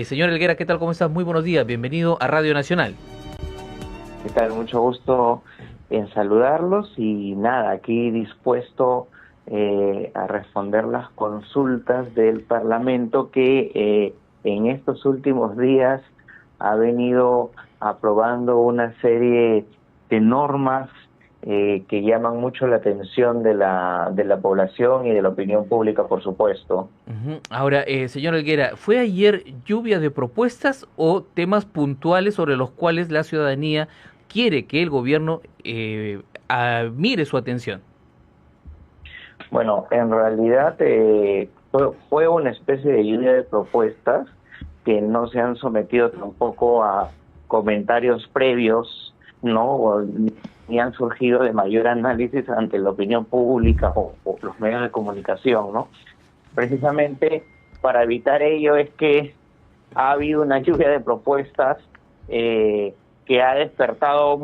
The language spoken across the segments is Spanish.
Señor Helguera, ¿qué tal? ¿Cómo estás? Muy buenos días. Bienvenido a Radio Nacional. ¿Qué tal? Mucho gusto en saludarlos y nada, aquí dispuesto a responder las consultas del Parlamento que en estos últimos días ha venido aprobando una serie de normas que llaman mucho la atención de la población y de la opinión pública, por supuesto. Ahora, señor Helguera, ¿fue ayer lluvia de propuestas o temas puntuales sobre los cuales la ciudadanía quiere que el gobierno mire su atención? Bueno, en realidad fue una especie de lluvia de propuestas que no se han sometido tampoco a comentarios previos, ¿no? Ni han surgido de mayor análisis ante la opinión pública o los medios de comunicación, ¿no? Precisamente para evitar ello es que ha habido una lluvia de propuestas que ha despertado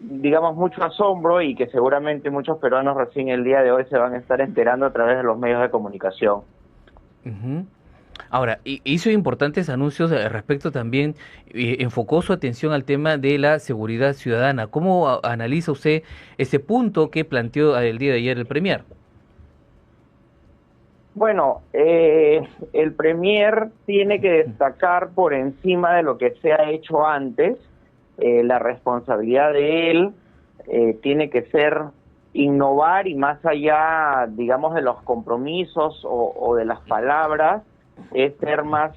digamos, mucho asombro y que seguramente muchos peruanos recién el día de hoy se van a estar enterando a través de los medios de comunicación. Ujú. Ahora, hizo importantes anuncios respecto también, enfocó su atención al tema de la seguridad ciudadana. ¿Cómo analiza usted ese punto que planteó el día de ayer el Premier? Bueno, el Premier tiene que destacar por encima de lo que se ha hecho antes. La responsabilidad de él tiene que ser innovar y más allá, digamos, de los compromisos o de las palabras, es ser más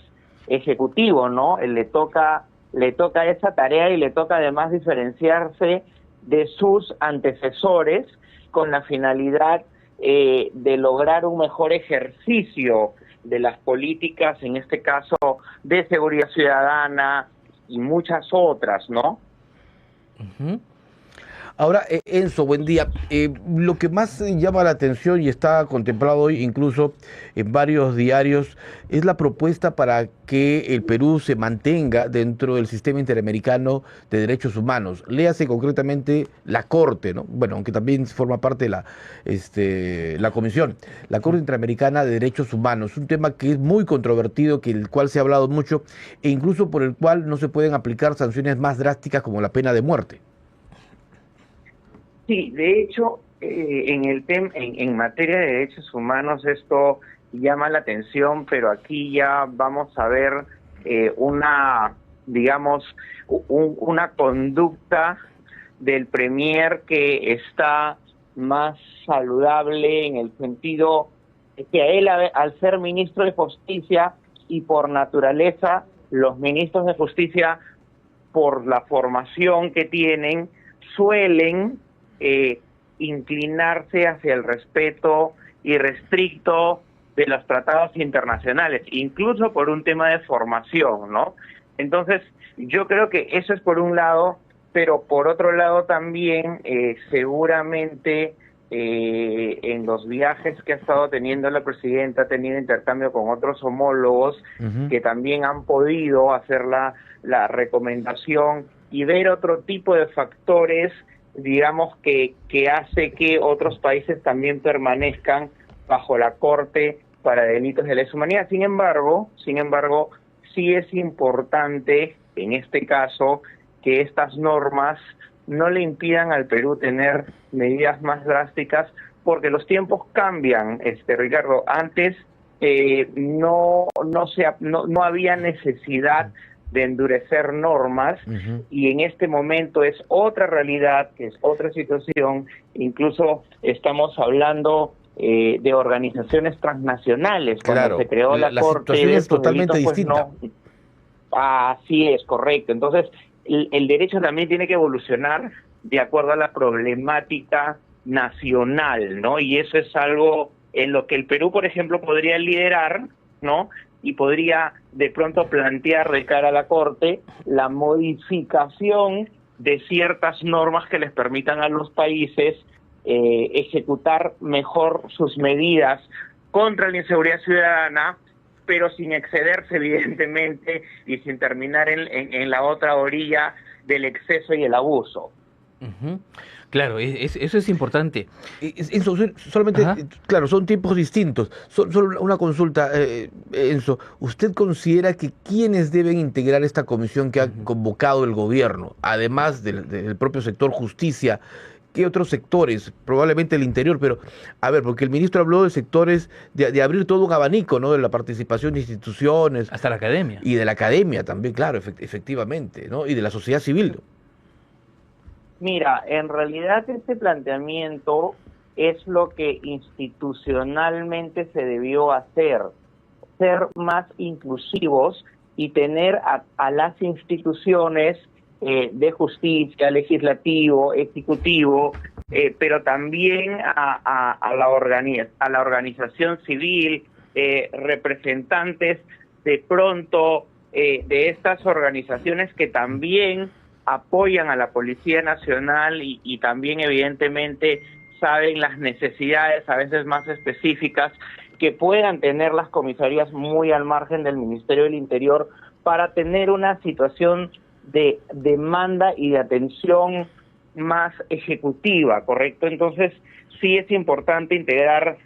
ejecutivo, ¿no? Le toca esa tarea y le toca además diferenciarse de sus antecesores con la finalidad de lograr un mejor ejercicio de las políticas, en este caso de seguridad ciudadana y muchas otras, ¿no? Ujú. Ahora, Enzo, buen día. Lo que más llama la atención y está contemplado hoy incluso en varios diarios es la propuesta para que el Perú se mantenga dentro del sistema interamericano de derechos humanos. Léase concretamente la Corte, ¿no? Bueno, aunque también forma parte de la Comisión, la Corte Interamericana de Derechos Humanos, un tema que es muy controvertido, que el cual se ha hablado mucho e incluso por el cual no se pueden aplicar sanciones más drásticas como la pena de muerte. Sí, de hecho, en materia de derechos humanos esto llama la atención, pero aquí ya vamos a ver digamos, una conducta del Premier que está más saludable en el sentido de que a él, al ser ministro de Justicia y por naturaleza, los ministros de Justicia, por la formación que tienen, suelen inclinarse hacia el respeto irrestricto de los tratados internacionales, incluso por un tema de formación, ¿no? Entonces, yo creo que eso es por un lado, pero por otro lado también seguramente en los viajes que ha estado teniendo la presidenta, ha tenido intercambio con otros homólogos que también han podido hacer la recomendación y ver otro tipo de factores, digamos, que hace que otros países también permanezcan bajo la Corte para delitos de lesa humanidad. Sin embargo, sí es importante, en este caso, que estas normas no le impidan al Perú tener medidas más drásticas, porque los tiempos cambian, Ricardo. Antes no había necesidad de endurecer normas, y en este momento es otra realidad, que es otra situación. Incluso estamos hablando de organizaciones transnacionales. Cuando Claro, se creó la Corte situación de es estos totalmente delitos, pues distinta. no. Así es, correcto. Entonces, el derecho también tiene que evolucionar de acuerdo a la problemática nacional, ¿no? Y eso es algo en lo que el Perú, por ejemplo, podría liderar, ¿no? Y podría de pronto plantear de cara a la Corte la modificación de ciertas normas que les permitan a los países ejecutar mejor sus medidas contra la inseguridad ciudadana, pero sin excederse, evidentemente, y sin terminar en la otra orilla del exceso y el abuso. Ujú. Claro, eso es importante. Enzo, solamente, Ajá. claro, son tiempos distintos. Solo una consulta, Enzo. ¿Usted considera que quiénes deben integrar esta comisión que ha Ujú. convocado el gobierno, además del propio sector justicia? ¿Qué otros sectores? Probablemente el interior, pero a ver, porque el ministro habló de sectores, de abrir todo un abanico, ¿no? De la participación de instituciones Hasta la academia. y de la academia también, claro, efectivamente, ¿no? Y de la sociedad civil. Mira, en realidad este planteamiento es lo que institucionalmente se debió hacer, ser más inclusivos y tener a las instituciones de justicia, legislativo, ejecutivo, pero también a la organización civil, representantes de pronto de estas organizaciones que también apoyan a la Policía Nacional y también evidentemente saben las necesidades a veces más específicas que puedan tener las comisarías muy al margen del Ministerio del Interior para tener una situación de demanda y de atención más ejecutiva, ¿correcto? Entonces sí es importante integrar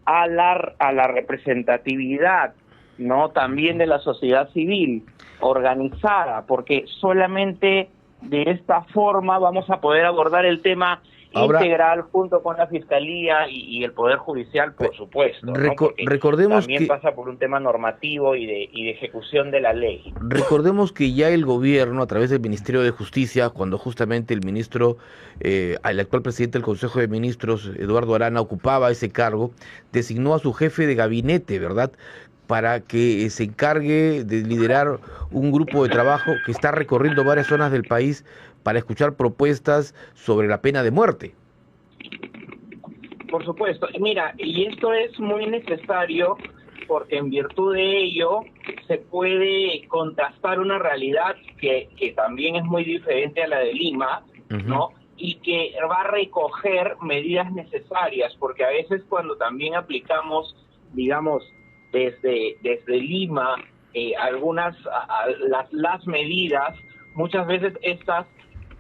a la representatividad, ¿no? También de la sociedad civil organizada, porque solamente de esta forma vamos a poder abordar el tema Ahora, integral junto con la Fiscalía y el Poder Judicial, por supuesto, ¿no? Porque recordemos también que pasa por un tema normativo y de ejecución de la ley. recordemos que ya el gobierno, a través del Ministerio de Justicia, cuando justamente el ministro, el actual presidente del Consejo de Ministros, Eduardo Arana, ocupaba ese cargo, designó a su jefe de gabinete, ¿verdad?, para que se encargue de liderar un grupo de trabajo que está recorriendo varias zonas del país para escuchar propuestas sobre la pena de muerte. Por supuesto. Mira, y esto es muy necesario porque en virtud de ello se puede contrastar una realidad que también es muy diferente a la de Lima, ¿no? Y que va a recoger medidas necesarias, porque a veces cuando también aplicamos, digamos, desde Lima, las medidas, muchas veces estas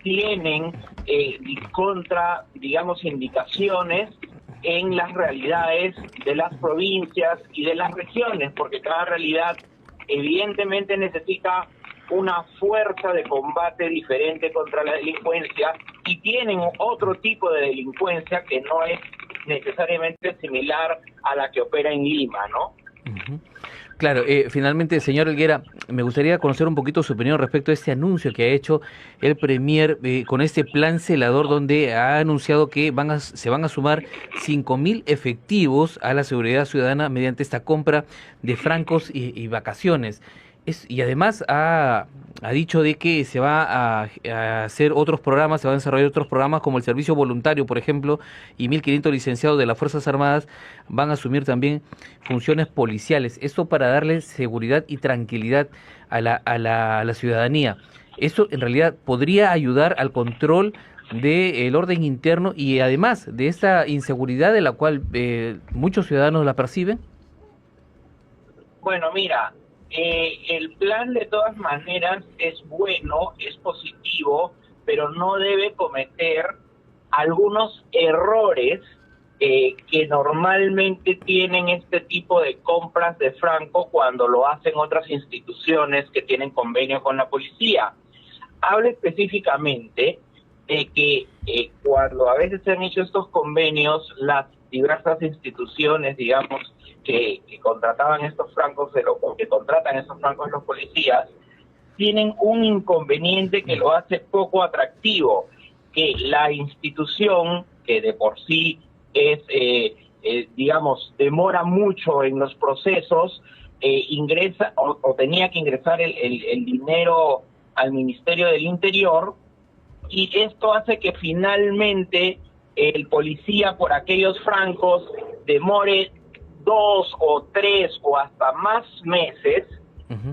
tienen digamos, indicaciones en las realidades de las provincias y de las regiones, porque cada realidad evidentemente necesita una fuerza de combate diferente contra la delincuencia y tienen otro tipo de delincuencia que no es necesariamente similar a la que opera en Lima, ¿no? Ujú. Claro, finalmente, señor Helguera, me gustaría conocer un poquito su opinión respecto a este anuncio que ha hecho el Premier con este plan celador donde ha anunciado que se van a sumar 5.000 efectivos a la seguridad ciudadana mediante esta compra de francos y vacaciones. Y además ha dicho de que se va a hacer otros programas, se van a desarrollar otros programas como el servicio voluntario, por ejemplo, y 1.500 licenciados de las Fuerzas Armadas van a asumir también funciones policiales. Esto para darle seguridad y tranquilidad a la ciudadanía. Esto en realidad podría ayudar al control del orden interno y además de esta inseguridad de la cual muchos ciudadanos la perciben. Bueno, mira, el plan de todas maneras es bueno, es positivo, pero no debe cometer algunos errores que normalmente tienen este tipo de compras de franco cuando lo hacen otras instituciones que tienen convenio con la policía. Habla específicamente de que cuando a veces se han hecho estos convenios, las diversas instituciones, digamos, que contrataban estos francos, o que contratan estos francos los policías, tienen un inconveniente que lo hace poco atractivo, que la institución, que de por sí es, digamos, demora mucho en los procesos, ingresa o tenía que ingresar el dinero al Ministerio del Interior, y esto hace que finalmente el policía por aquellos francos demore 2 o 3 o hasta más meses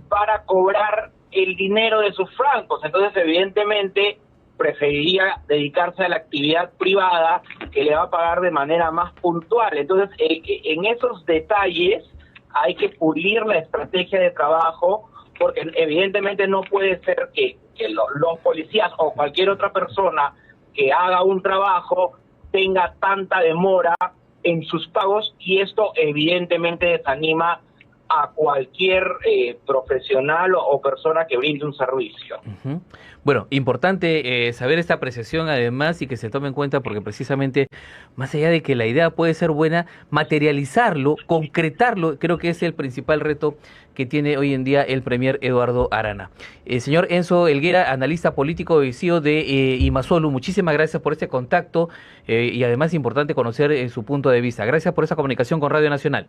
para cobrar el dinero de sus francos. Entonces, evidentemente, preferiría dedicarse a la actividad privada que le va a pagar de manera más puntual. Entonces, en esos detalles hay que pulir la estrategia de trabajo, porque evidentemente no puede ser que los policías o cualquier otra persona que haga un trabajo tenga tanta demora en sus pagos, y esto evidentemente desanima a cualquier profesional o persona que brinde un servicio. Ujú. Bueno, importante saber esta apreciación además y que se tome en cuenta porque precisamente, más allá de que la idea puede ser buena, materializarlo, concretarlo, creo que es el principal reto que tiene hoy en día el premier Eduardo Arana. Señor Enzo Helguera, analista político y CEO de Imasolu, muchísimas gracias por este contacto y además importante conocer su punto de vista. Gracias por esa comunicación con Radio Nacional.